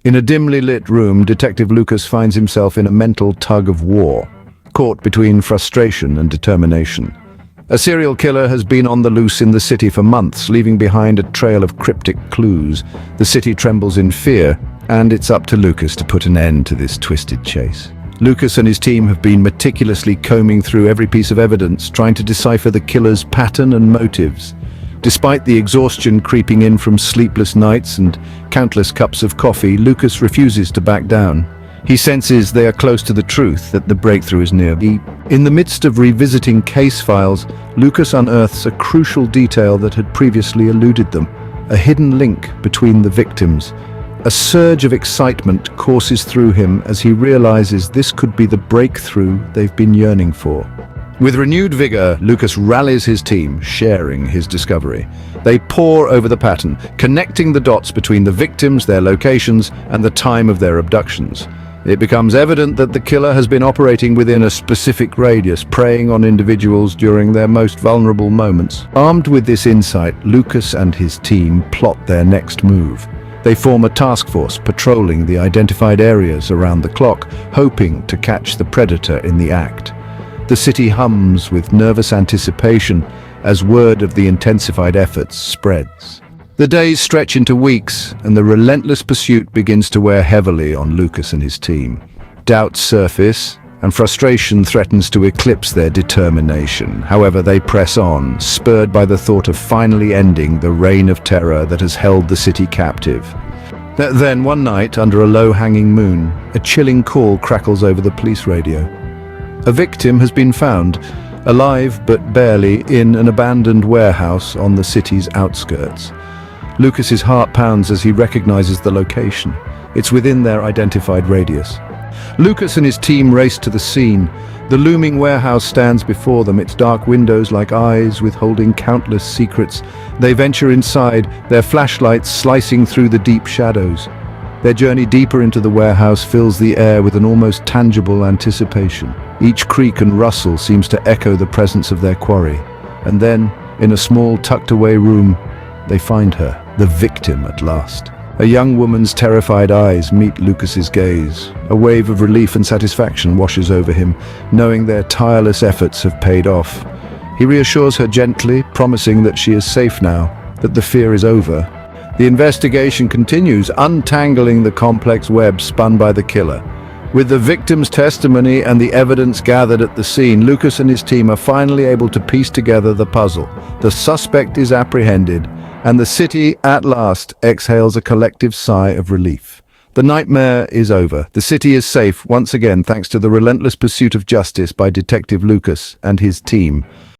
In a dimly lit room, Detective Lucas finds himself in a mental tug-of-war, caught between frustration and determination. A serial killer has been on the loose in the city for months, leaving behind a trail of cryptic clues. The city trembles in fear, and it's up to Lucas to put an end to this twisted chase. Lucas and his team have been meticulously combing through every piece of evidence, trying to decipher the killer's pattern and motives. Despite the exhaustion creeping in from sleepless nights and countless cups of coffee, Lucas refuses to back down. He senses they are close to the truth, that the breakthrough is near. In the midst of revisiting case files, Lucas unearths a crucial detail that had previously eluded them, a hidden link between the victims. A surge of excitement courses through him as he realizes this could be the breakthrough they've been yearning for. With renewed vigor, Lucas rallies his team, sharing his discovery. They pore over the pattern, connecting the dots between the victims, their locations, and the time of their abductions. It becomes evident that the killer has been operating within a specific radius, preying on individuals during their most vulnerable moments. Armed with this insight, Lucas and his team plot their next move. They form a task force, patrolling the identified areas around the clock, hoping to catch the predator in the act. The city hums with nervous anticipation as word of the intensified efforts spreads. The days stretch into weeks, and the relentless pursuit begins to wear heavily on Lucas and his team. Doubts surface, and frustration threatens to eclipse their determination. However, they press on, spurred by the thought of finally ending the reign of terror that has held the city captive. Then, one night, under a low-hanging moon, a chilling call crackles over the police radio. A victim has been found, alive but barely, in an abandoned warehouse on the city's outskirts. Lucas's heart pounds as he recognizes the location. It's within their identified radius. Lucas and his team race to the scene. The looming warehouse stands before them, its dark windows like eyes withholding countless secrets. They venture inside, their flashlights slicing through the deep shadows. Their journey deeper into the warehouse fills the air with an almost tangible anticipation. Each creak and rustle seems to echo the presence of their quarry. And then, in a small tucked-away room, they find her, the victim at last. A young woman's terrified eyes meet Lucas's gaze. A wave of relief and satisfaction washes over him, knowing their tireless efforts have paid off. He reassures her gently, promising that she is safe now, that the fear is over. The investigation continues, untangling the complex web spun by the killer. With the victim's testimony and the evidence gathered at the scene, Lucas and his team are finally able to piece together the puzzle. The suspect is apprehended, and the city, at last, exhales a collective sigh of relief. The nightmare is over. The city is safe once again thanks to the relentless pursuit of justice by Detective Lucas and his team.